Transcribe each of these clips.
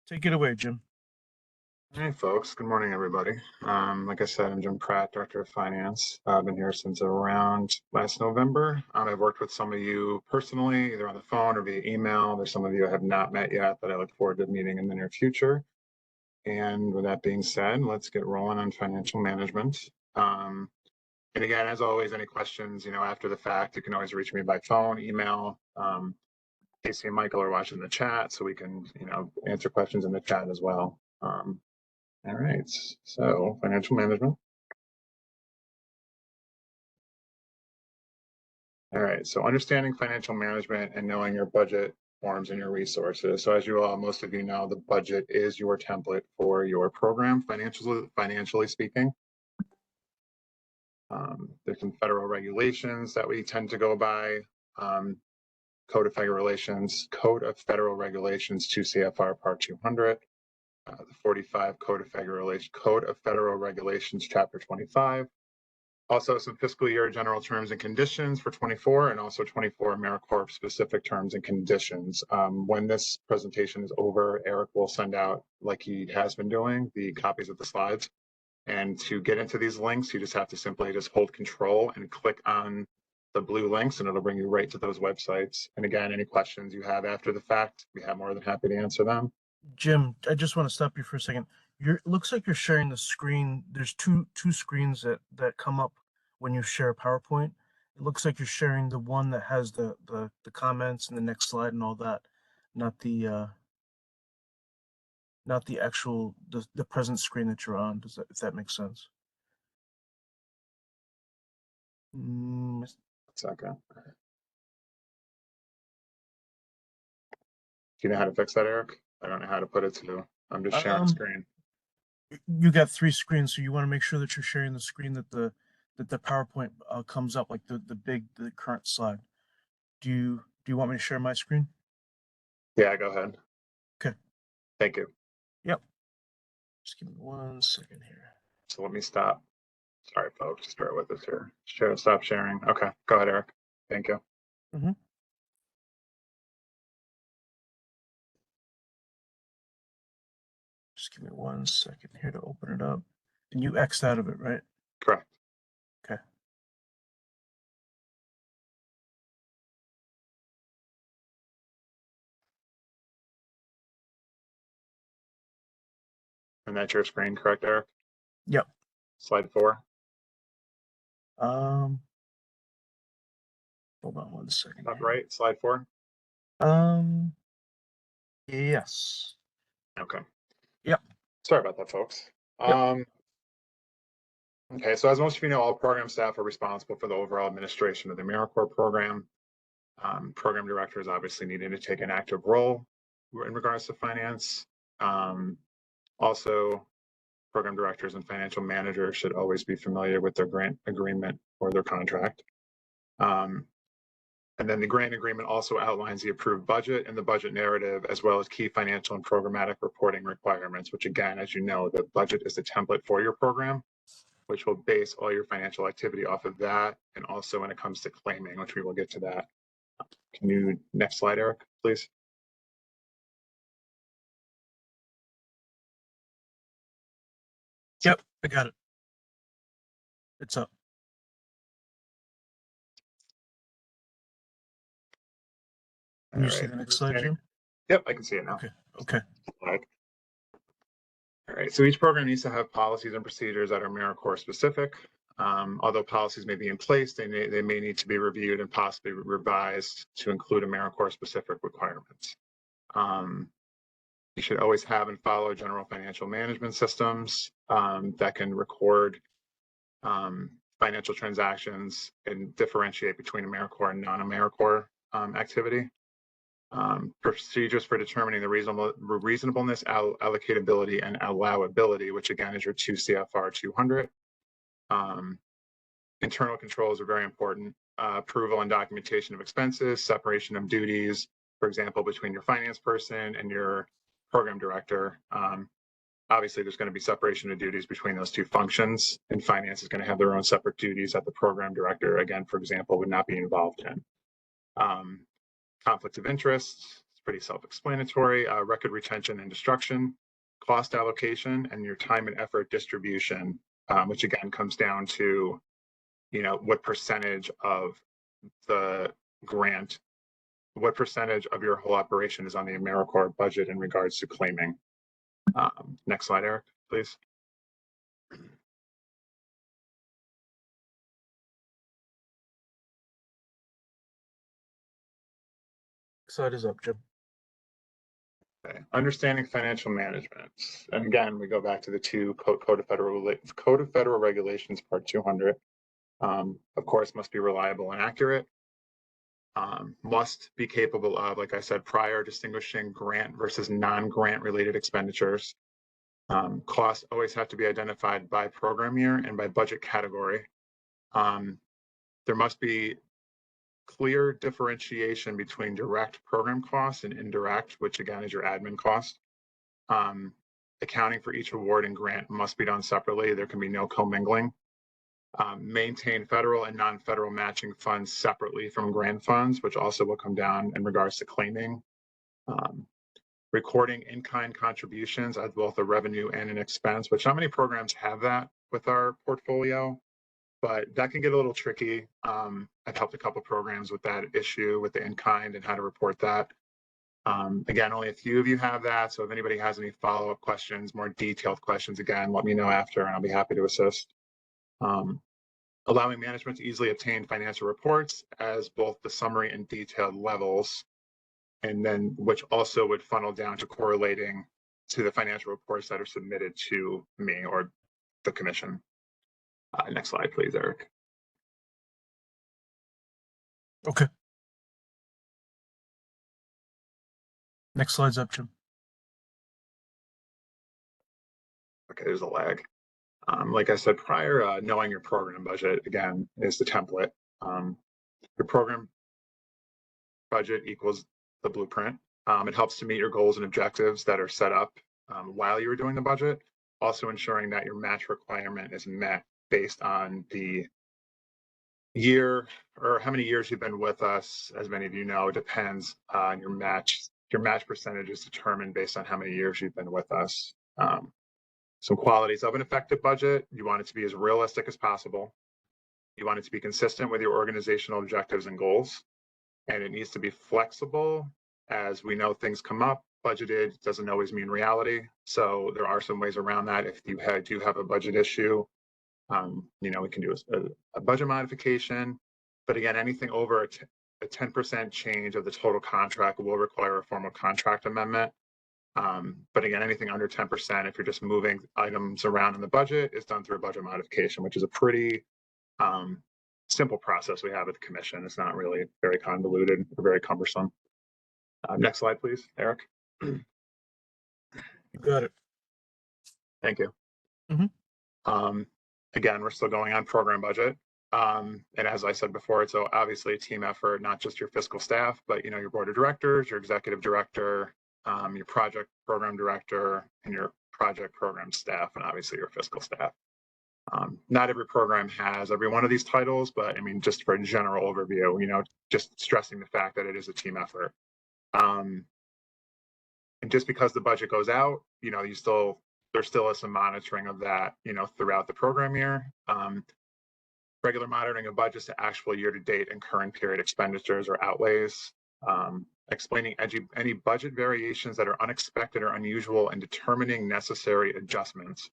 Take it away, Jim. Hey folks, good morning everybody. Like I said, I'm Jim Pratt, Director of Finance. I've been here since around last November. I've worked with some of you personally, either on the phone or via email. There's some of you I have not met yet that I look forward to meeting in the near future. And with that being said, let's get rolling on financial management. And again, as always, any questions, after the fact, you can always reach me by phone, email. Casey and Michael are watching the chat, so we can, answer questions in the chat as well. All right, so financial management. All right, so understanding financial management and knowing your budget forms and your resources. So as most of you know, the budget is your template for your program, financially speaking. There's some federal regulations that we tend to go by. Code of Federal Regulations 2 CFR Part 200. The 45 Code of Federal Regulations, Chapter 25. Also, some fiscal year general terms and conditions for 24, and also 24 AmeriCorps specific terms and conditions. When this presentation is over, Eric will send out, like he has been doing, the copies of the slides. And to get into these links, you just have to simply hold Control and click on the blue links, and it'll bring you right to those websites. And again, any questions you have after the fact, we have more than happy to answer them. Jim, I just want to stop you for a second. It looks like you're sharing the screen. There's two screens that come up when you share PowerPoint. It looks like you're sharing the one that has the comments and the next slide and all that, not the actual the present screen that you're on. If that makes sense? Second. Do you know how to fix that, Eric? I don't know how to put it to. I'm just sharing screen. You got three screens, so you want to make sure that you're sharing the screen that the PowerPoint comes up, like the current slide. Do you want me to share my screen? Yeah, go ahead. Okay. Thank you. Yep. Just give me 1 second here. So let me stop. Sorry, folks. Just bear with us here. Stop sharing. Okay. Go ahead, Eric. Thank you. Mm-hmm. Just give me 1 second here to open it up. And you X'd out of it, right? Correct. Okay. And that's your screen, correct, Eric? Yep. Slide 4. Hold on 1 second. Top right, slide 4. Yes. Okay. Yep. Sorry about that, folks. Yep. Okay, so as most of you know, all program staff are responsible for the overall administration of the AmeriCorps program. Program directors obviously needing to take an active role in regards to finance. Also, program directors and financial managers should always be familiar with their grant agreement or their contract. And then the grant agreement also outlines the approved budget and the budget narrative, as well as key financial and programmatic reporting requirements, which again, as you know, the budget is the template for your program, which will base all your financial activity off of that. And also when it comes to claiming, which we will get to that. Can you, next slide, Eric, please? Yep, I got it. It's up. Can you see the next slide, Jim? Yep, I can see it now. Okay. All right, so each program needs to have policies and procedures that are AmeriCorps specific. Although policies may be in place, they may need to be reviewed and possibly revised to include AmeriCorps specific requirements. You should always have and follow general financial management systems that can record financial transactions and differentiate between AmeriCorps and non-AmeriCorps activity. Procedures for determining the reasonableness, allocatability, and allowability, which again is your 2 CFR 200. Internal controls are very important. Approval and documentation of expenses, separation of duties, for example, between your finance person and your program director. Obviously, there's going to be separation of duties between those two functions, and finance is going to have their own separate duties that the program director, again, for example, would not be involved in. Conflicts of interest, pretty self-explanatory. Record retention and destruction, cost allocation, and your time and effort distribution, which again comes down to, what percentage of the grant, what percentage of your whole operation is on the AmeriCorps budget in regards to claiming. Next slide, Eric, please. Slide is up, Jim. Okay. Understanding financial management. And again, we go back to the two Code of Federal Regulations, Part 200. Of course, must be reliable and accurate. Must be capable of, like I said prior, distinguishing grant versus non-grant related expenditures. Costs always have to be identified by program year and by budget category. There must be clear differentiation between direct program costs and indirect, which again is your admin cost. Accounting for each award and grant must be done separately. There can be no commingling. Maintain federal and non-federal matching funds separately from grant funds, which also will come down in regards to claiming. Recording in-kind contributions as both a revenue and an expense, which not many programs have that with our portfolio, but that can get a little tricky. I've helped a couple programs with that issue with the in-kind and how to report that. Again, only a few of you have that, so if anybody has any follow-up questions, more detailed questions, again, let me know after and I'll be happy to assist. Allowing management to easily obtain financial reports as both the summary and detailed levels, and then which also would funnel down to correlating to the financial reports that are submitted to me or the commission. Next slide, please, Eric. Okay. Next slide's up, Jim. Okay, there's a lag. Like I said prior, knowing your program budget, again, is the template. Your program budget equals the blueprint. It helps to meet your goals and objectives that are set up while you were doing the budget, also ensuring that your match requirement is met based on the year or how many years you've been with us. As many of you know, it depends on your match. Your match percentage is determined based on how many years you've been with us. Some qualities of an effective budget: you want it to be as realistic as possible. You want it to be consistent with your organizational objectives and goals. And it needs to be flexible. As we know, things come up. Budgeted doesn't always mean reality. So there are some ways around that. If you do have a budget issue, we can do a budget modification. But again, anything over a 10% change of the total contract will require a formal contract amendment. But again, anything under 10%, if you're just moving items around in the budget, is done through a budget modification, which is a pretty simple process we have at the commission. It's not really very convoluted or very cumbersome. Next slide, please, Eric. You got it. Thank you. Mm-hmm. Again, we're still going on program budget. And as I said before, it's obviously a team effort, not just your fiscal staff, but your board of directors, your executive director, your project program director, and your project program staff, and obviously your fiscal staff. Not every program has every one of these titles, but I mean, just for a general overview, just stressing the fact that it is a team effort. And just because the budget goes out, there still is some monitoring of that, throughout the program year. Regular monitoring of budgets to actual year-to-date and current period expenditures or outlays. Explaining any budget variations that are unexpected or unusual and determining necessary adjustments.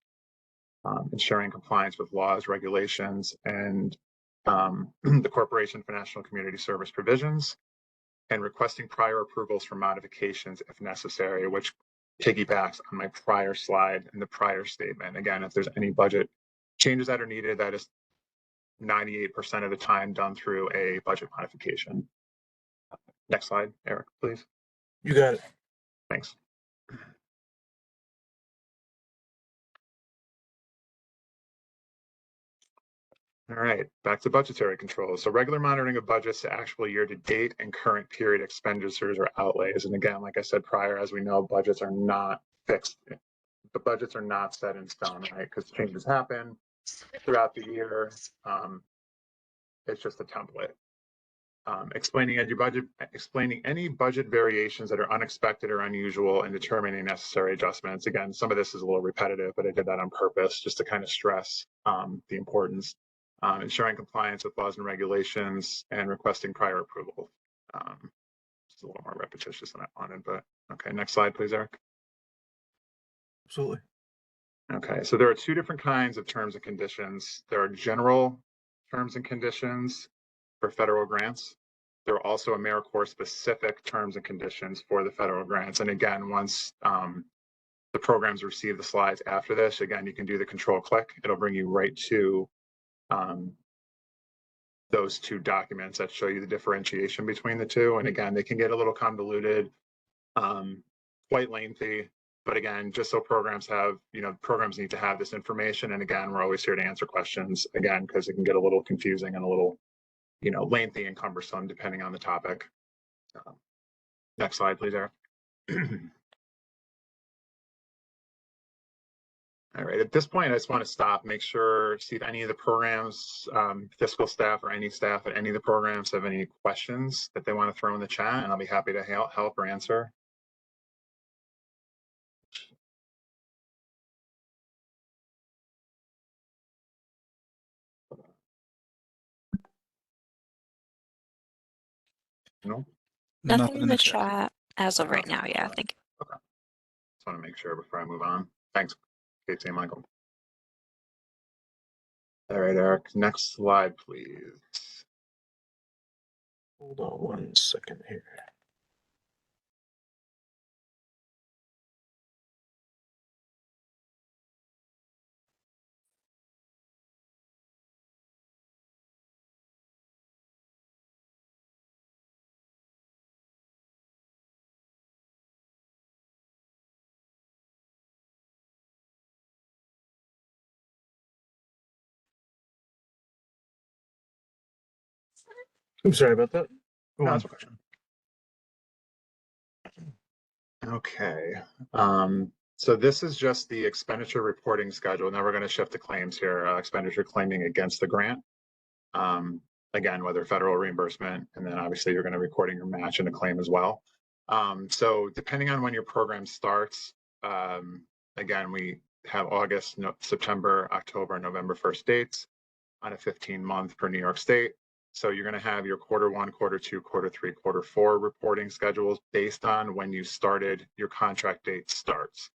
Ensuring compliance with laws, regulations, and the Corporation for National Community Service provisions, and requesting prior approvals for modifications if necessary, which piggybacks on my prior slide and the prior statement. Again, if there's any budget changes that are needed, that is 98% of the time done through a budget modification. Next slide, Eric, please. You got it. Thanks. All right, back to budgetary controls. So regular monitoring of budgets to actual year-to-date and current period expenditures or outlays. And again, like I said prior, as we know, budgets are not fixed. The budgets are not set in stone, right? Because changes happen throughout the year. It's just a template. Explaining any budget variations that are unexpected or unusual and determining necessary adjustments. Again, some of this is a little repetitive, but I did that on purpose just to kind of stress the importance. Ensuring compliance with laws and regulations and requesting prior approval. It's a little more repetitious than I wanted, but okay, next slide, please, Eric. Absolutely. Okay, so there are two different kinds of terms and conditions. There are general terms and conditions for federal grants. There are also AmeriCorps specific terms and conditions for the federal grants. And again, once the programs receive the slides after this, again, you can do the control click. It'll bring you right to those two documents that show you the differentiation between the two. And again, they can get a little convoluted, quite lengthy. But again, just so programs have, programs need to have this information. And again, we're always here to answer questions, again, because it can get a little confusing and a little, lengthy and cumbersome depending on the topic. Next slide, please, Eric. All right, at this point, I just want to stop, make sure, see if any of the programs, fiscal staff or any staff at any of the programs have any questions that they want to throw in the chat, and I'll be happy to help or answer. No? Nothing in the chat as of right now. Nothing. Yeah, I think. Okay. Just want to make sure before I move on. Thanks, Casey and Michael. All right, Eric, next slide, please. Hold on 1 second here. I'm sorry about that. Go on. Okay. So this is just the expenditure reporting schedule. Now we're going to shift to claims here. Expenditure claiming against the grant. Again, whether federal reimbursement, and then obviously you're going to be recording your match in a claim as well. So depending on when your program starts, again, we have August, September, October, November 1st dates on a 15-month per New York State. So you're going to have your Q1, Q2, Q3, Q4 reporting schedules based on when you started, your contract date starts.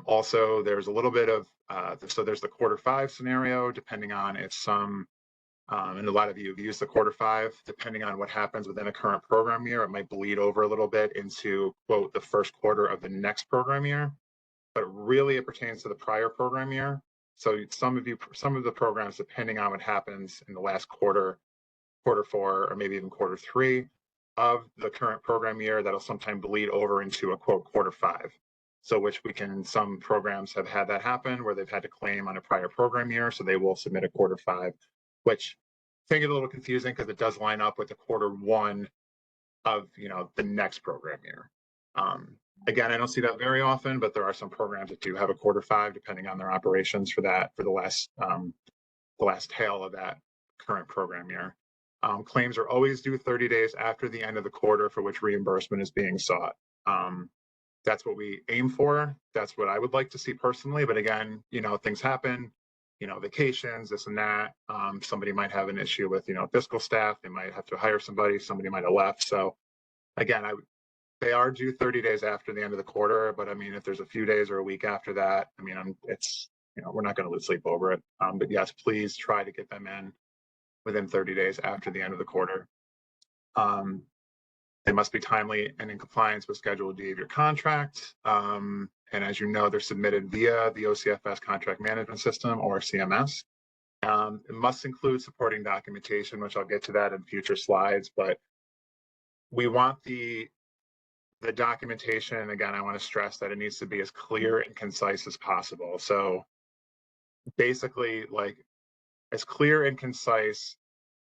Also, there's a little bit of, so there's the Q5 scenario, depending on if some, and a lot of you have used the Q5, depending on what happens within a current program year, it might bleed over a little bit into, quote, the first quarter of the next program year. But really it pertains to the prior program year. So some of the programs, depending on what happens in the last quarter, Q4, or maybe even Q3 of the current program year, that'll sometimes bleed over into a quote Q5. So some programs have had that happen where they've had to claim on a prior program year. So they will submit a Q5, which can get a little confusing because it does line up with the Q1 of, the next program year. Again, I don't see that very often, but there are some programs that do have a Q5 depending on their operations for the last tail of that current program year. Claims are always due 30 days after the end of the quarter for which reimbursement is being sought. That's what we aim for. That's what I would like to see personally. But again, things happen, vacations, this and that. Somebody might have an issue with, fiscal staff. They might have to hire somebody might have left. So again, they are due 30 days after the end of the quarter. But I mean, if there's a few days or a week after that, I mean, we're not going to lose sleep over it. But yes, please try to get them in within 30 days after the end of the quarter. They must be timely and in compliance with Schedule D of your contract. And as you know, they're submitted via the OCFS Contract Management System, or CMS. It must include supporting documentation, which I'll get to that in future slides, but we want the documentation, again, I want to stress that it needs to be as clear and concise as possible. So basically, like, as clear and concise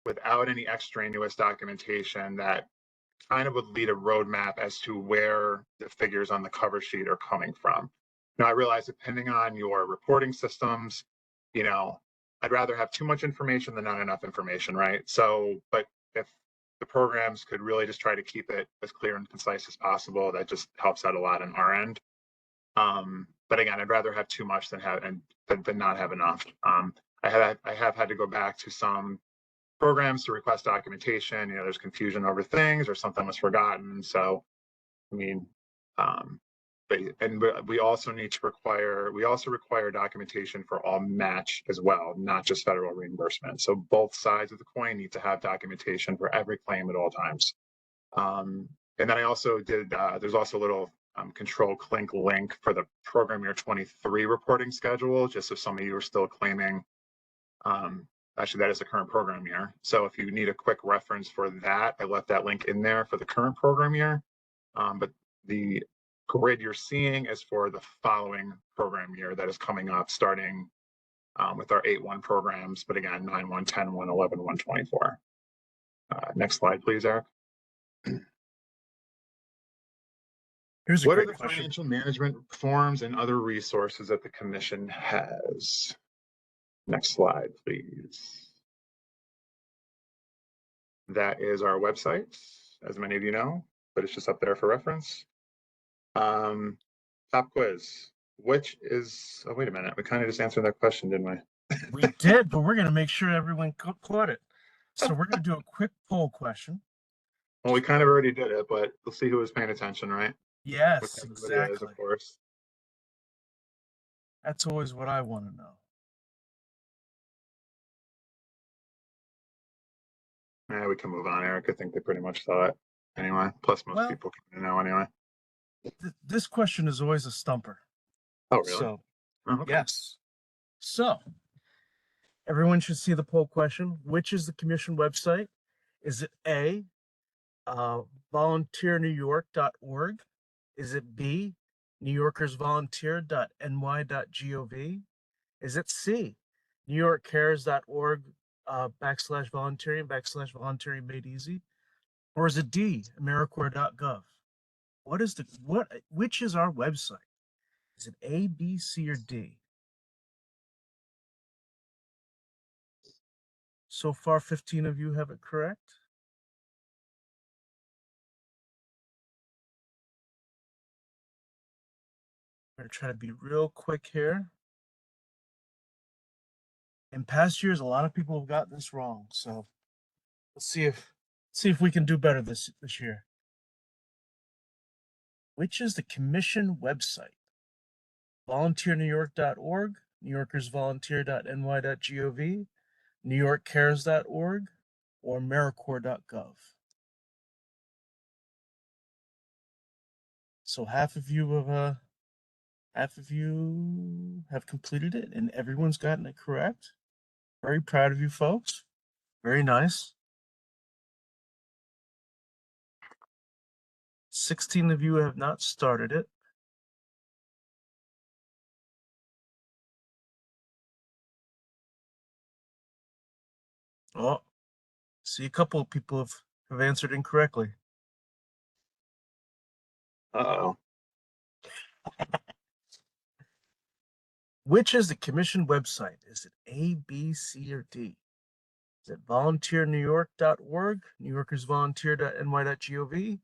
without any extraneous documentation that kind of would lead a roadmap as to where the figures on the cover sheet are coming from. Now, I realize depending on your reporting systems, I'd rather have too much information than not enough information, right? So, but if the programs could really just try to keep it as clear and concise as possible, that just helps out a lot on our end. But again, I'd rather have too much than not have enough. I have had to go back to some programs to request documentation. You know, there's confusion over things or something was forgotten. So, I mean, but we also require documentation for all match as well, not just federal reimbursement. So both sides of the coin need to have documentation for every claim at all times. And then I also did, there's also a little control clink link for the program year 23 reporting schedule, just if some of you are still claiming, actually that is the current program year. So if you need a quick reference for that, I left that link in there for the current program year. But the grid you're seeing is for the following program year that is coming up, starting with our 8-1 programs, but again, 9-1, 10-1, 11-1, 24. Next slide, please, Eric. Here's a What are great the question. financial management forms and other resources that the commission has? Next slide, please. That is our website, as many of you know, but it's just up there for reference. Top quiz, which is, oh, wait a minute. We kind of just answered that question, didn't we? We did, but we're going to make sure everyone caught it. So we're going to do a quick poll question. Well, we kind of already did it, but we'll see who was paying attention, right? Yes, Which everybody exactly. is, of course. That's always what I want to know. Yeah, we can move on, Eric. I think they pretty much saw it anyway. Plus, most people can know anyway. This question is always a stumper. Oh, really? So, okay. Yes. So, everyone should see the poll question. Which is the commission website? Is it A, volunteernewyork.org? Is it B, newyorkersvolunteer.ny.gov? Is it C, newyorkcares.org /volunteering made easy? Or is it D, AmeriCorps.gov? Which is our website? Is it A, B, C, or D? So far, 15 of you have it correct. I'm going to try to be real quick here. In past years, a lot of people have gotten this wrong. So let's see if we can do better this year. Which is the commission website? VolunteerNewYork.org, NewYorkersVolunteer.ny.gov, NewYorkCares.org, or AmeriCorps.gov. So half of you have completed it, and everyone's gotten it correct. Very proud of you folks. Very nice. 16 of you have not started it. Oh, see, a couple of people have answered incorrectly. Uh-oh. Which is the commission website? Is it A, B, C, or D? Is it volunteernewyork.org, newyorkersvolunteer.ny.gov,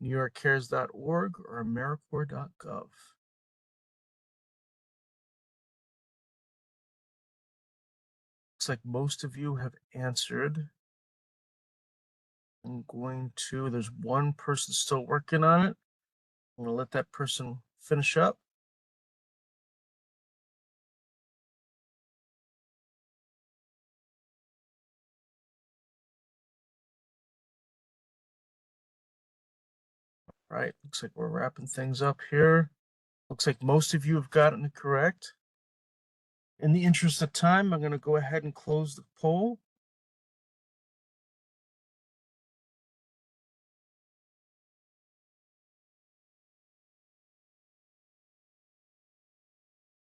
newyorkcares.org, or AmeriCorps.gov? Looks like most of you have answered. There's one person still working on it. I'm going to let that person finish up. All right, looks like we're wrapping things up here. Looks like most of you have gotten it correct. In the interest of time, I'm going to go ahead and close the poll.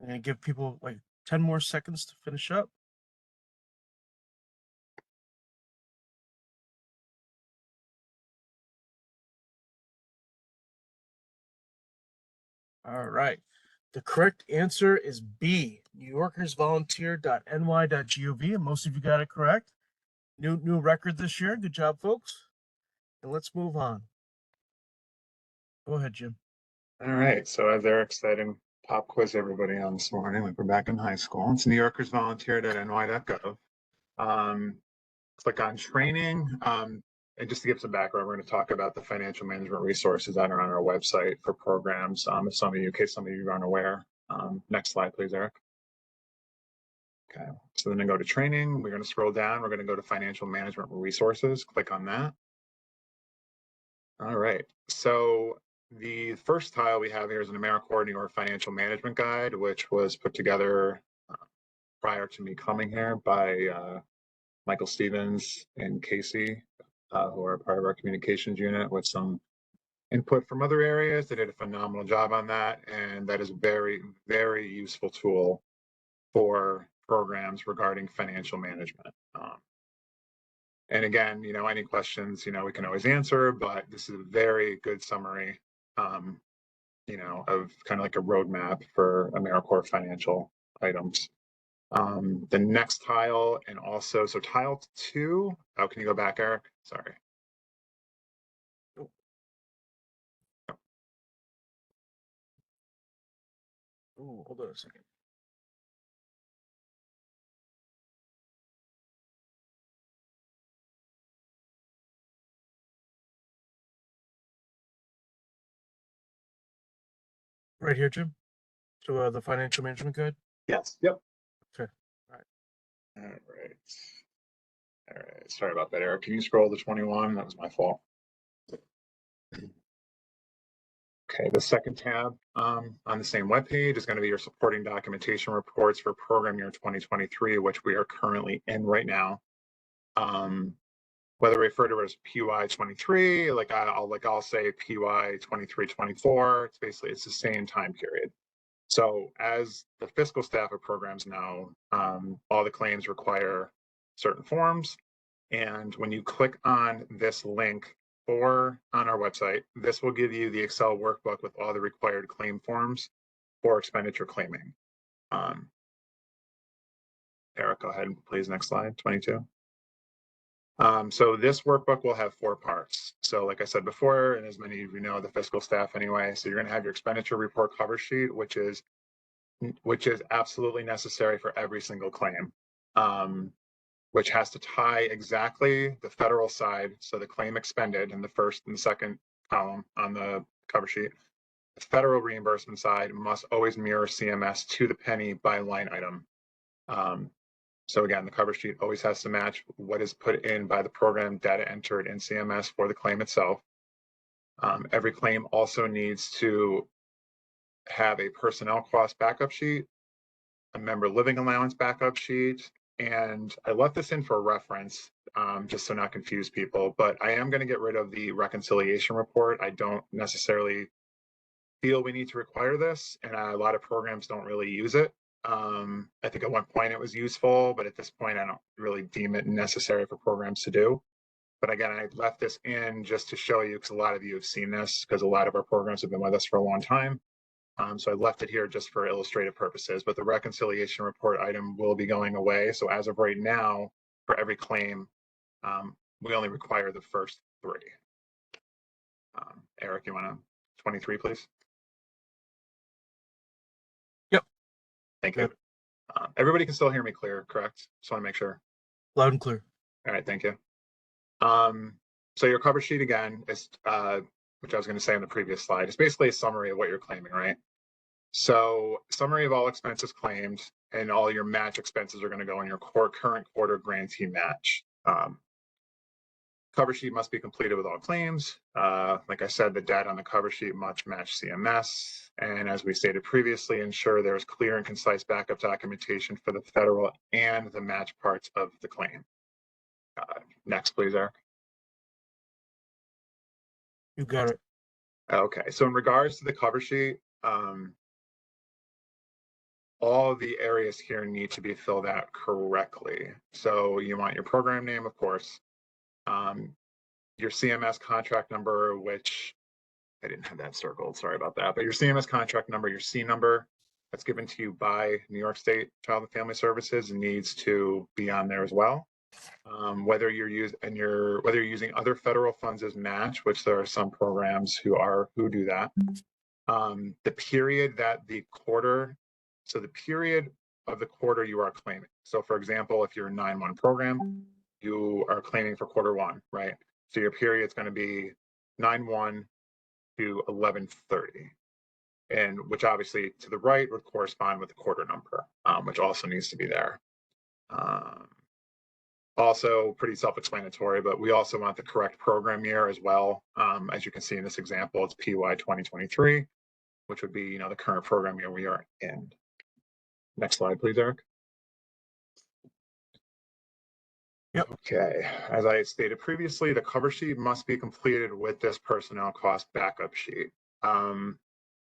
I'm going to give people like 10 more seconds to finish up. All right. The correct answer is B, NewYorkersVolunteer.ny.gov. And most of you got it correct. New record this year. Good job, folks. and let's move on. Go ahead, Jim. All right, so as Eric said, and pop quiz everybody on this morning, like we're back in high school. It's New Yorkers volunteered at ny.gov. Click on training. And just to give some background, we're going to talk about the financial management resources that are on our website for programs. If some of you, in case some of you aren't aware. Next slide, please, Eric. Okay, so then I go to training. We're going to scroll down. We're going to go to financial management resources. Click on that. All right, so the first tile we have here is an AmeriCorps New York Financial Management Guide, which was put together prior to me coming here by Michael Stevens and Casey, who are part of our communications unit, with some input from other areas. They did a phenomenal job on that, and that is a very, very useful tool for programs regarding financial management. And again, any questions, we can always answer, but this is a very good summary, of kind of like a roadmap for AmeriCorps financial items. The next tile, and also, so tile 2, oh, can you go back, Eric? Sorry. Oh, hold on a second. Right here, Jim. So the financial management guide. Yes. Yep. Okay. All right. All right. Sorry about that, Eric. Can you scroll to 21? That was my fault. Okay, the second tab on the same webpage is going to be your supporting documentation reports for program year 2023, which we are currently in right now. Whether we refer to it as PY 23, I'll say PY 23-24. It's the same time period. So as the fiscal staff of programs know, all the claims require certain forms. And when you click on this link on our website, this will give you the Excel workbook with all the required claim forms for expenditure claiming. Eric, go ahead, please. Next slide, 22. So this workbook will have 4 parts. So like I said before, and as many of you know, the fiscal staff anyway, so you're going to have your expenditure report cover sheet, which is absolutely necessary for every single claim, which has to tie exactly the federal side. So the claim expended in the first and the second column on the cover sheet. The federal reimbursement side must always mirror CMS to the penny by line item. So again, the cover sheet always has to match what is put in by the program data entered in CMS for the claim itself. Every claim also needs to have a personnel cost backup sheet, a member living allowance backup sheet, and I left this in for reference, just to not confuse people, but I am going to get rid of the reconciliation report. I don't necessarily feel we need to require this, and a lot of programs don't really use it. I think at one point it was useful, but at this point I don't really deem it necessary for programs to do. But again, I left this in just to show you, because a lot of you have seen this, because a lot of our programs have been with us for a long time. So I left it here just for illustrative purposes, but the reconciliation report item will be going away. So as of right now, for every claim, we only require the first 3. Eric, you want to 23, please? Yep. Thank you. Everybody can still hear me clear, correct? Just want to make sure. Loud and clear. All right, thank you. So your cover sheet again is, which I was going to say on the previous slide, is basically a summary of what you're claiming, right? So summary of all expenses claimed, and all your match expenses are going to go in your current quarter grantee match. Cover sheet must be completed with all claims. Like I said, the data on the cover sheet must match CMS. And as we stated previously, ensure there's clear and concise backup documentation for the federal and the match parts of the claim. Next, please, Eric. You got it. Okay, so in regards to the cover sheet, all of the areas here need to be filled out correctly. So you want your program name, of course, your CMS contract number, which I didn't have that circled, sorry about that, but your CMS contract number, your C number that's given to you by New York State Child and Family Services needs to be on there as well. Whether you're using other federal funds as match, which there are some programs who do that. The period that the period of the quarter you are claiming. So for example, if you're a 9/1 program, you are claiming for quarter one, right? So your period is going to be 9/1 to 11/30, and which obviously to the right would correspond with the quarter number, which also needs to be there. Also pretty self-explanatory, but we also want the correct program year as well. As you can see in this example, it's PY 2023, which would be, the current program year we are in. Next slide, please, Eric. Yep. Okay, as I stated previously, the cover sheet must be completed with this personnel cost backup sheet,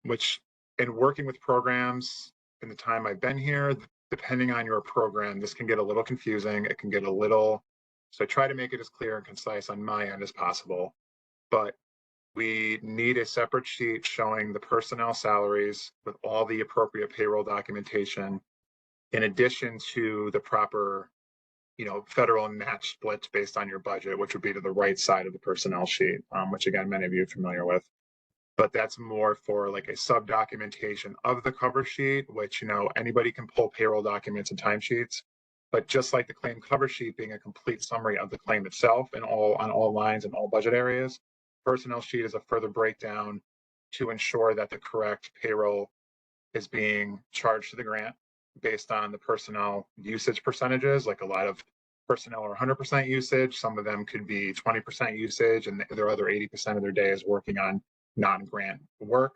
which in working with programs in the time I've been here, depending on your program, this can get a little confusing. It can get a little, so I try to make it as clear and concise on my end as possible, but we need a separate sheet showing the personnel salaries with all the appropriate payroll documentation, in addition to the proper, federal and match splits based on your budget, which would be to the right side of the personnel sheet, which again, many of you are familiar with. But that's more for like a sub documentation of the cover sheet, which, anybody can pull payroll documents and timesheets. But just like the claim cover sheet being a complete summary of the claim itself and on all lines and all budget areas, personnel sheet is a further breakdown to ensure that the correct payroll is being charged to the grant based on the personnel usage percentages. Like a lot of personnel are 100% usage. Some of them could be 20% usage, and their other 80% of their day is working on non-grant work.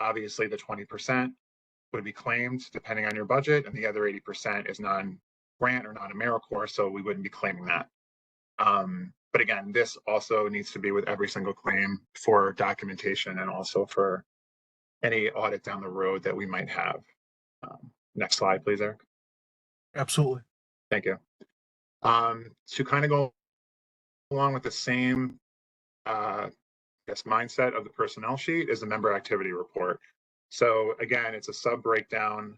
Obviously, the 20% would be claimed depending on your budget, and the other 80% is non-grant or non-AmeriCorps, so we wouldn't be claiming that. But again, this also needs to be with every single claim for documentation and also for any audit down the road that we might have. Next slide, please, Eric. Absolutely. Thank you. To kind of go along with the same mindset of the personnel sheet is the member activity report. So again, it's a sub breakdown,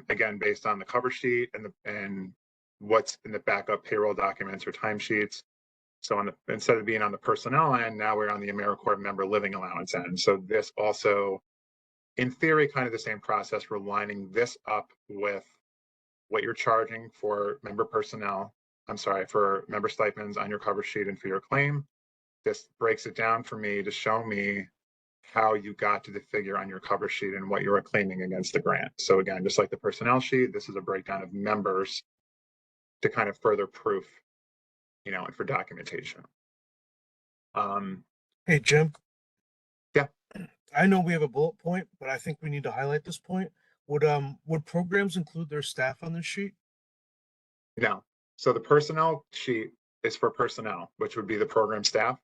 again, based on the cover sheet and what's in the backup payroll documents or timesheets. So instead of being on the personnel end, now we're on the AmeriCorps member living allowance end. So this also, in theory, kind of the same process. We're lining this up with what you're charging for member for member stipends on your cover sheet and for your claim. This breaks it down for me to show me how you got to the figure on your cover sheet and what you are claiming against the grant. So again, just like the personnel sheet, this is a breakdown of members to kind of further proof, and for documentation. Hey, Jim. Yeah. I know we have a bullet point, but I think we need to highlight this point. Would programs include their staff on this sheet? No. So the personnel sheet is for personnel, which would be the program staff.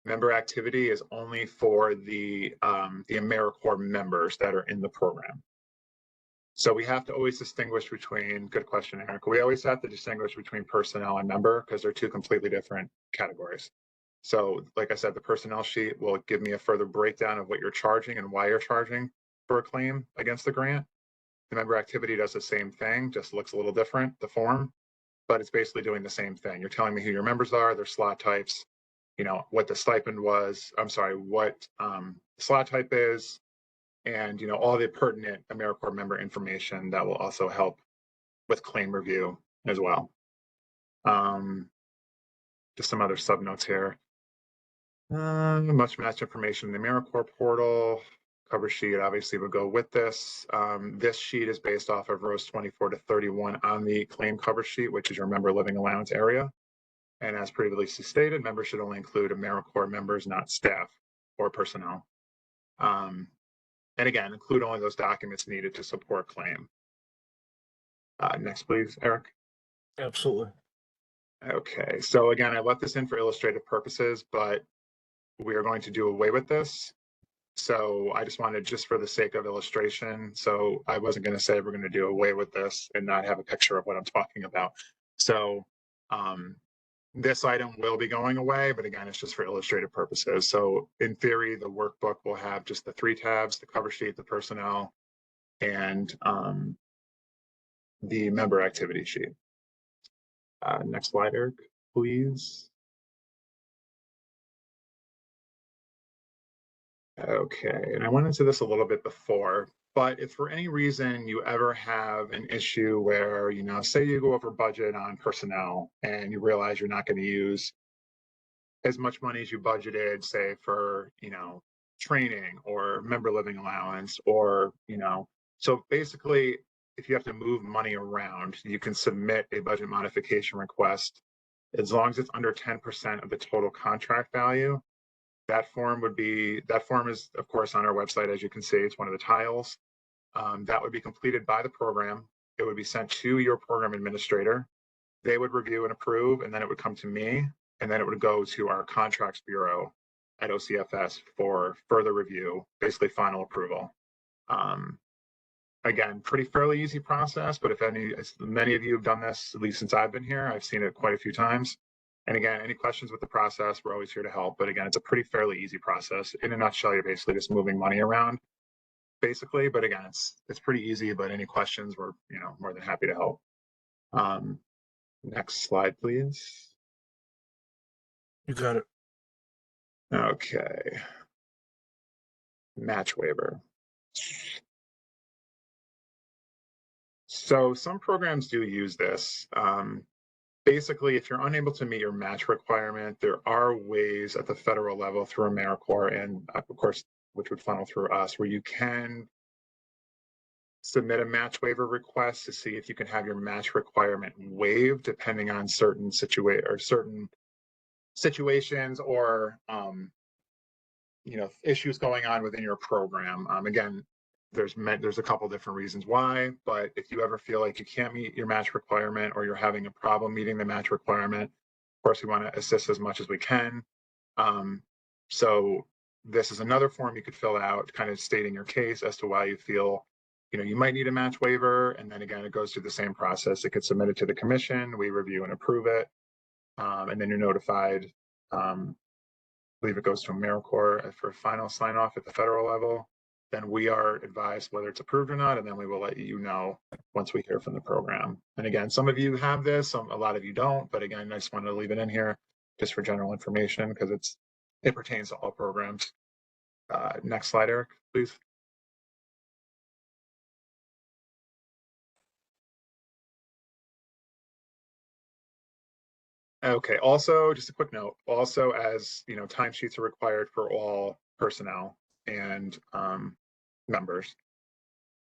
Member activity is only for the AmeriCorps members that are in the program. So we have to always distinguish between, good question, Eric. We always have to distinguish between personnel and member because they're two completely different categories. So like I said, the personnel sheet will give me a further breakdown of what you're charging and why you're charging for a claim against the grant. The member activity does the same thing, just looks a little different, the form, but it's basically doing the same thing. You're telling me who your members are, their slot types, what the stipend was, what slot type is, and all the pertinent AmeriCorps member information that will also help with claim review as well. Just some other sub notes here. Much match information in the AmeriCorps portal. Cover sheet obviously would go with this. This sheet is based off of rows 24 to 31 on the claim cover sheet, which is your member living allowance area. And as previously stated, members should only include AmeriCorps members, not staff or personnel. And again, include only those documents needed to support claim. Next, please, Eric. Absolutely. Okay, so again, I left this in for illustrative purposes, but we are going to do away with this. So I just wanted, just for the sake of illustration, so I wasn't going to say we're going to do away with this and not have a picture of what I'm talking about. So this item will be going away, but again, it's just for illustrative purposes. So in theory, the workbook will have just the 3 tabs: the cover sheet, the personnel, and the member activity sheet. Next slide, Eric, please. Okay, and I went into this a little bit before, but if for any reason you ever have an issue where, say you go over budget on personnel and you realize you're not going to use as much money as you budgeted, say for, training or member living allowance or, so basically, if you have to move money around, you can submit a budget modification request as long as it's under 10% of the total contract value. That form is, of course, on our website. As you can see, it's one of the tiles. That would be completed by the program. It would be sent to your program administrator. They would review and approve, and then it would come to me, and then it would go to our contracts bureau at OCFS for further review, basically final approval. Again, fairly easy process, but if many of you have done this, at least since I've been here, I've seen it quite a few times. And again, any questions with the process, we're always here to help. But again, it's a fairly easy process. In a nutshell, you're basically just moving money around, basically. But again, it's pretty easy. But any questions, we're more than happy to help. Next slide, please. You got it. Okay. Match waiver. So some programs do use this. Basically, if you're unable to meet your match requirement, there are ways at the federal level through AmeriCorps and, of course, which would funnel through us, where you can submit a match waiver request to see if you can have your match requirement waived, depending on certain situations or issues going on within your program. Again, there's a couple different reasons why, but if you ever feel like you can't meet your match requirement or you're having a problem meeting the match requirement, of course, we want to assist as much as we can. So this is another form you could fill out, kind of stating your case as to why you feel, you might need a match waiver. And then again, it goes through the same process. It gets submitted to the commission, we review and approve it. And then you're notified. I believe it goes to AmeriCorps for final sign off at the federal level. Then we are advised whether it's approved or not, and then we will let you know once we hear from the program. And again, some of you have this, a lot of you don't, but again, I just wanted to leave it in here just for general information because it pertains to all programs. Next slide, Eric, please. Okay, also, just a quick note, also as timesheets are required for all personnel and members.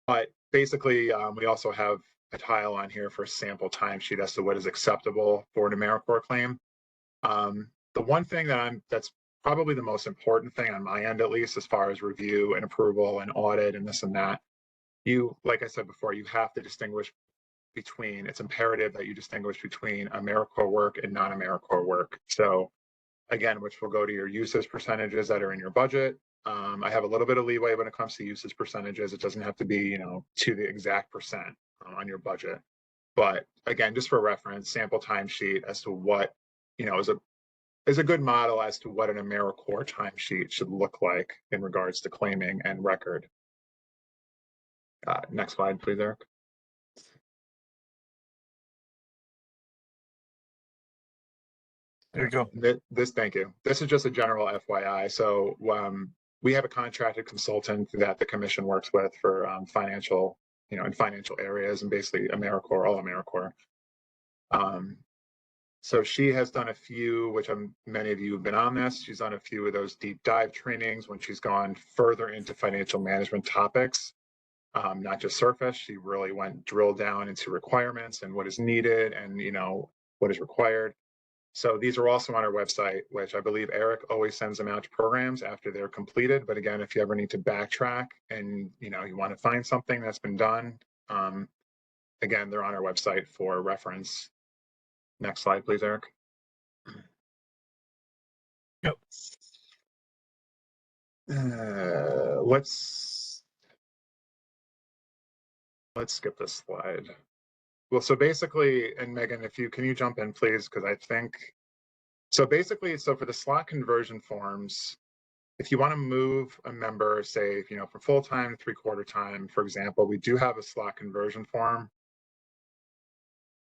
But basically, we also have a tile on here for a sample timesheet as to what is acceptable for an AmeriCorps claim. The one thing that's probably the most important thing on my end, at least, as far as review and approval and audit and this and that, like I said before, you have to distinguish between, it's imperative that you distinguish between AmeriCorps work and non-AmeriCorps work. So again, which will go to your usage percentages that are in your budget. I have a little bit of leeway when it comes to usage percentages. It doesn't have to be, to the exact percent on your budget. But again, just for reference, sample timesheet as to what, is a good model as to what an AmeriCorps timesheet should look like in regards to claiming and record. Next slide, please, Eric. There you go. Thank you. This is just a general FYI. So we have a contracted consultant that the commission works with for financial, in financial areas, and basically AmeriCorps, all AmeriCorps. So she has done a few, which many of you have been on this. She's done a few of those deep dive trainings when she's gone further into financial management topics, not just surface. She really drilled down into requirements and what is needed and what is required. So these are also on our website, which I believe Eric always sends them out to programs after they're completed. But again, if you ever need to backtrack and you want to find something that's been done, again, they're on our website for reference. Next slide, please, Eric. Yep. Let's skip this slide. Well, so basically, and Megan, can you jump in, please? Because I think, so basically, so for the slot conversion forms, if you want to move a member, say, from full-time to 3/4 time, for example, we do have a slot conversion form.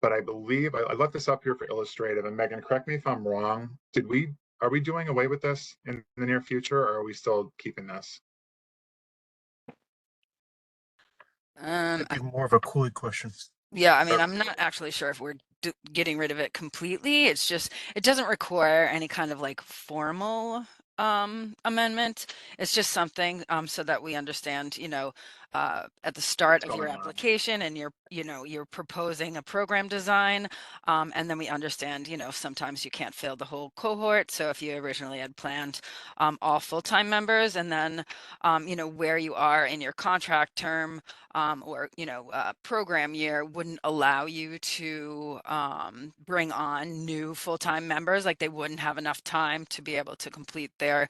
but I believe I left this up here for illustrative. And Megan, correct me if I'm wrong. Are we doing away with this in the near future, or are we still keeping this? That'd be more of a Cooley question. Yeah, I mean, Okay. I'm not actually sure if we're getting rid of it completely. It's just, it doesn't require any kind of like formal amendment. It's just something so that we understand, at the start What's of your going on? application and you're proposing a program design. And then we understand, sometimes you can't fill the whole cohort. So if you originally had planned all full-time members, and then, where you are in your contract term, or program year wouldn't allow you to bring on new full-time members. Like they wouldn't have enough time to be able to complete their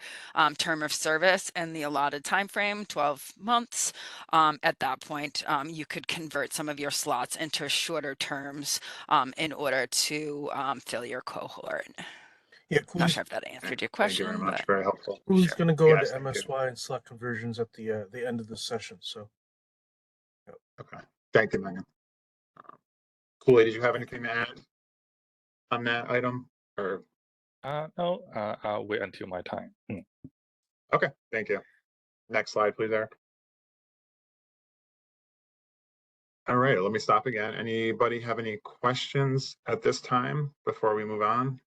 term of service in the allotted time frame, 12 months. At that point, you could convert some of your slots into shorter terms in order to fill your cohort. Yeah, Not Cooley's, sure if that answered your Thank you very question, much. but Very helpful. Cooley's going to go Yes, into thank you. MSY and slot conversions at the end of the session. So Okay. Thank you, Megan. Cooley, did you have anything to add on that item? Or No, I'll wait until my time. okay, thank you. Next slide, please, Eric. All right, let me stop again. Anybody have any questions at this time before we move on?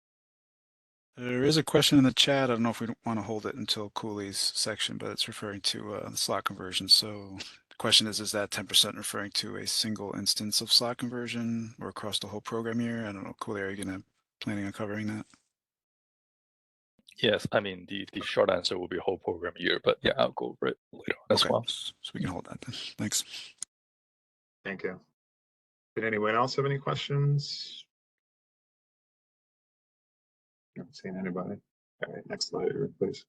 There is a question in the chat. I don't know if we want to hold it until Cooley's section, but it's referring to the slot conversion. So the question is that 10% referring to a single instance of slot conversion or across the whole program year? I don't know, Cooley, are you planning on covering that? Yes, I mean the short answer will be whole program year, but yeah, I'll go over it later on as well. So we can hold that then. Thanks. Thank you. Did anyone else have any questions? I haven't seen anybody. All right, next slide, please.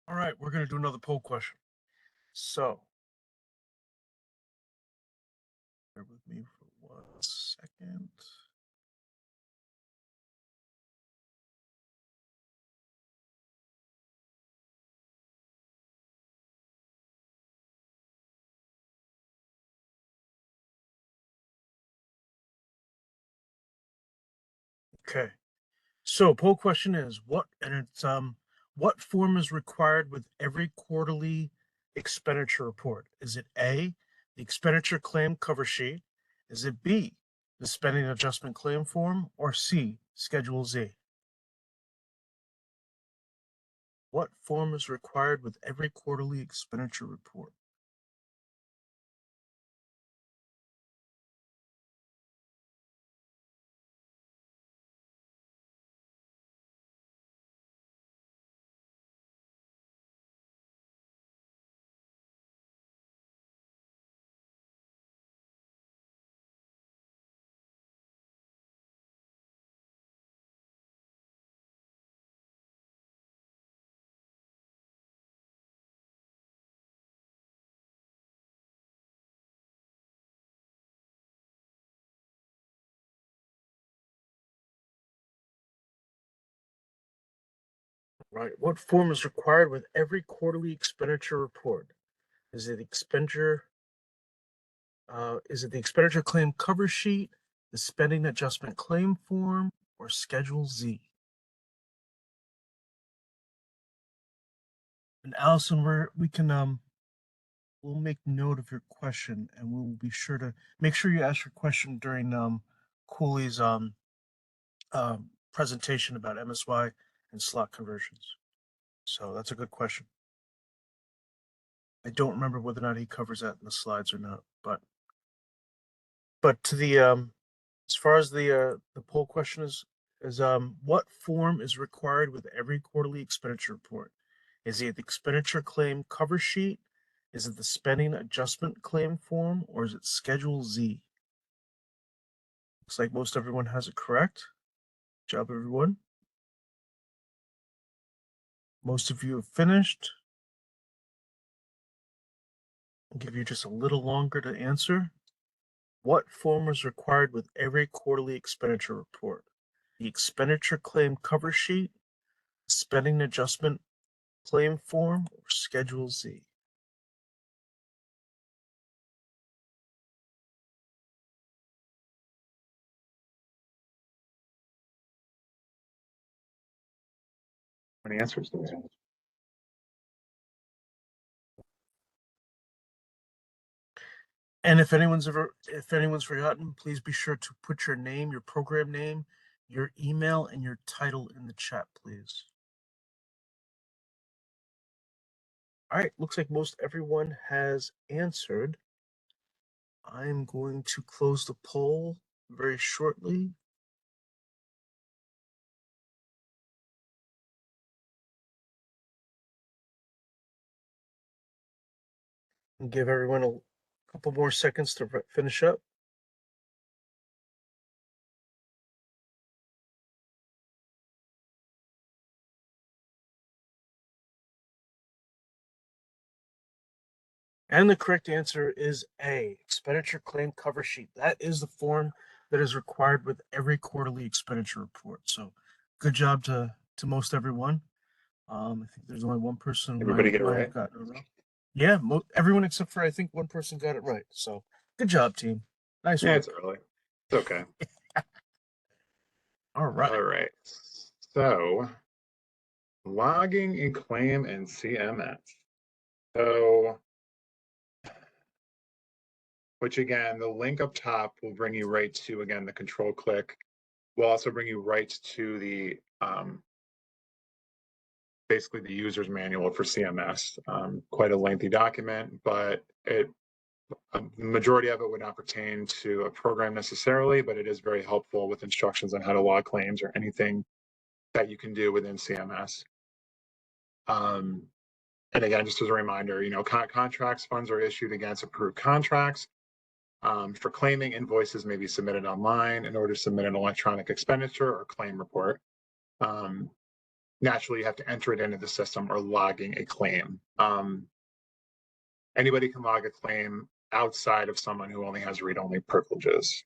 all right, we're going to do another poll question. So bear with me for 1 second. Okay. So poll question is what form is required with every quarterly expenditure report? Is it A, the expenditure claim cover sheet? Is it B, the spending adjustment claim form, or C, Schedule Z? What form is required with every quarterly expenditure report? Right. What form is required with every quarterly expenditure report? Is it expenditure? Is it the expenditure claim cover sheet, the spending adjustment claim form, or Schedule Z? And Allison, we'll make note of your question, and we'll be sure to make sure you ask your question during Cooley's presentation about MSY and slot conversions. So that's a good question. I don't remember whether or not he covers that in the slides or not, but to the as far as the poll question is what form is required with every quarterly expenditure report? Is it the expenditure claim cover sheet? Is it the spending adjustment claim form, or is it Schedule Z? Looks like most everyone has it correct. Good job, everyone. Most of you have finished. I'll give you just a little longer to answer. What form is required with every quarterly expenditure report? The expenditure claim cover sheet, spending adjustment claim form, or Schedule Z? How many answers do we have? And if anyone's forgotten, please be sure to put your name, your program name, your email, and your title in the chat, please. All right, looks like most everyone has answered. I'm going to close the poll very shortly. And give everyone a couple more seconds to finish up. And the correct answer is A, expenditure claim cover sheet. That is the form that is required with every quarterly expenditure report. So good job to most everyone. I think there's only one person. Everybody get it might have right? gotten it wrong. Yeah, everyone except for I think one person got it right. So good job, team. Nice Yeah, work. it's early. It's okay. All right. All right. So logging a claim in CMS. So, which again, the link up top will bring you right to, again, the control click. Will also bring you right to the basically the user's manual for CMS. Quite a lengthy document, but the majority of it would not pertain to a program necessarily, but it is very helpful with instructions on how to log claims or anything that you can do within CMS. And again, just as a reminder, you know, contracts funds are issued against approved contracts. For claiming, invoices may be submitted online in order to submit an electronic expenditure or claim report. Naturally, you have to enter it into the system or logging a claim. Anybody can log a claim outside of someone who only has read-only privileges.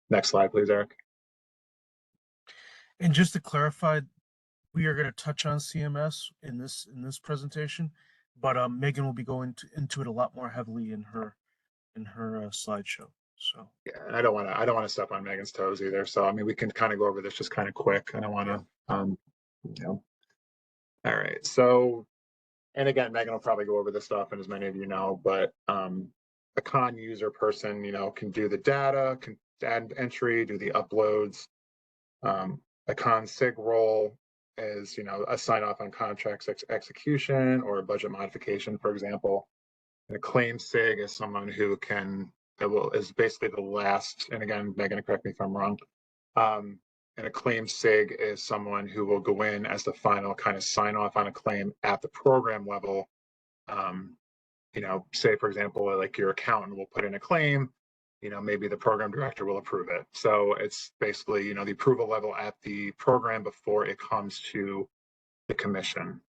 Next slide, please, Eric. And just to clarify, we are going to touch on CMS in this presentation, but Megan will be going into it a lot more heavily in her slideshow. So yeah, and I don't want to step on Megan's toes either. So I mean, we can kind of go over this just kind of quick. I don't want to, you know. All right. So, and again, Megan will probably go over this stuff, and as many of you know, but a con user person, you know, can do the data, can add entry, do the uploads. A con sig role is, you know, a sign off on contracts execution or a budget modification, for example. And a claim sig is someone who is basically the last, and again, Megan, correct me if I'm wrong. And a claim sig is someone who will go in as the final kind of sign off on a claim at the program level. You know, say, for example, like your accountant will put in a claim, you know, maybe the program director will approve it. So it's basically, you know, the approval level at the program before it comes to the commission.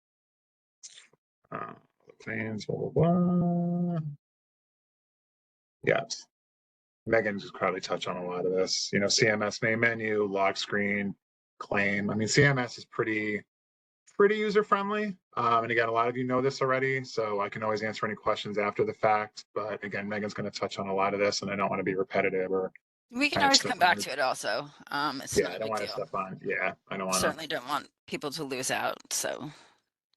Claims, blah, blah, blah. Yes. Megan just probably touched on a lot of this. You know, CMS main menu, log screen, claim. I mean, CMS is pretty user friendly. And again, a lot of you know this already, so I can always answer any questions after the fact. But again, Megan's going to touch on a lot of this, and I don't want to be repetitive or. We can always come back to it also. It's Yeah, not I a don't big want to deal. step on. Yeah, I don't want to. Certainly don't want people to lose out, so.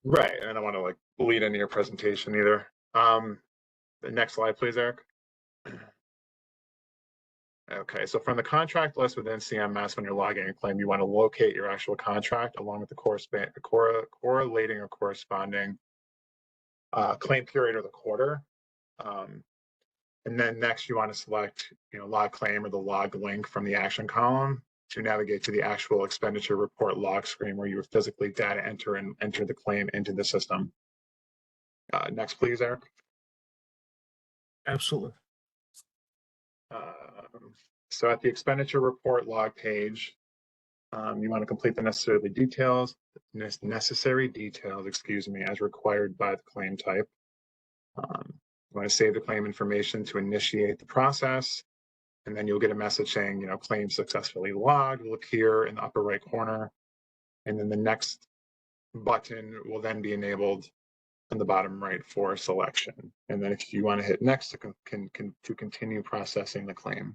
Right, and I don't want to like bleed into your presentation either. The next slide, please, Eric. Okay, so from the contract list within CMS, when you're logging a claim, you want to locate your actual contract along with the correlating or corresponding claim period or the quarter. And then next, you want to select, you know, log claim or the log link from the action column to navigate to the actual expenditure report log screen where you physically data enter and enter the claim into the system. Next, please, Eric. absolutely. So at the expenditure report log page, you want to complete the necessary details, excuse me, as required by the claim type. You want to save the claim information to initiate the process, and then you'll get a message saying, you know, claim successfully logged. Look here in the upper right corner, and then the next button will then be enabled in the bottom right for selection. And then if you want to hit next to continue processing the claim.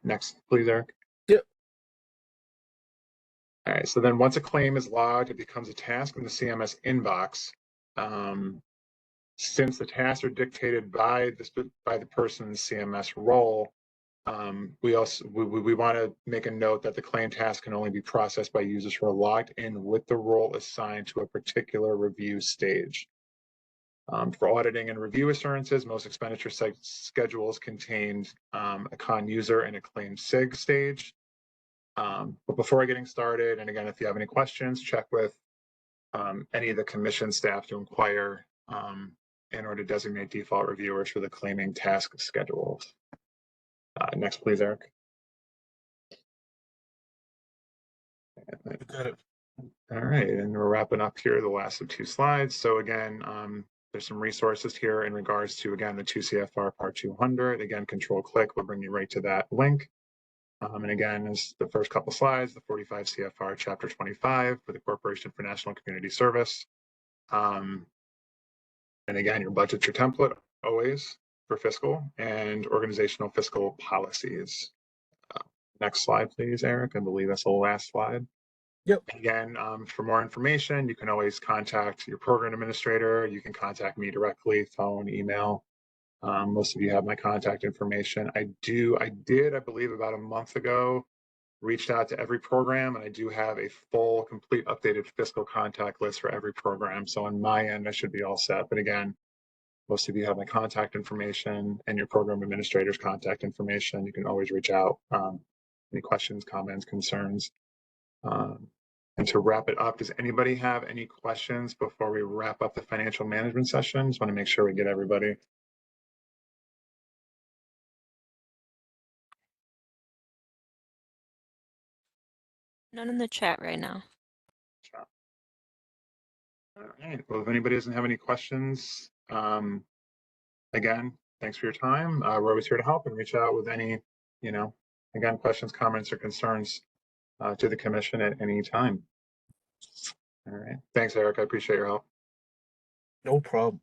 Next, please, Eric. Yep. All right, so then once a claim is logged, it becomes a task in the CMS inbox. Since the tasks are dictated by the person's CMS role, we want to make a note that the claim task can only be processed by users who are logged in with the role assigned to a particular review stage. For auditing and review assurances, most expenditure schedules contained a con user and a claim SIG stage. But before getting started, and again, if you have any questions, check with any of the commission staff to inquire in order to designate default reviewers for the claiming task schedules. Next, please, Eric. You got it. All right, and we're wrapping up here, the last of 2 slides. So again, there's some resources here in regards to, again, the 2 CFR Part 200. Again, control click will bring you right to that link. And again, as the first couple slides, the 45 CFR Chapter 25 for the Corporation for National Community Service. And again, your budget's your template always for fiscal and organizational fiscal policies. Next slide, please, Eric. I believe that's the last slide. Yep. Again, for more information, you can always contact your program administrator. You can contact me directly, phone, email. Most of you have my contact information. I did, I believe about a month ago, reached out to every program, and I do have a full, complete, updated fiscal contact list for every program. So on my end, I should be all set. But again, most of you have my contact information and your program administrator's contact information. You can always reach out. Any questions, comments, concerns. And to wrap it up, does anybody have any questions before we wrap up the financial management session? Just want to make sure we get everybody. None in the chat right now. All right. Well, if anybody doesn't have any questions, again, thanks for your time. We're always here to help and reach out with any, again, questions, comments, or concerns to the commission at any time. All right. Thanks, Eric. I appreciate your help. No problem.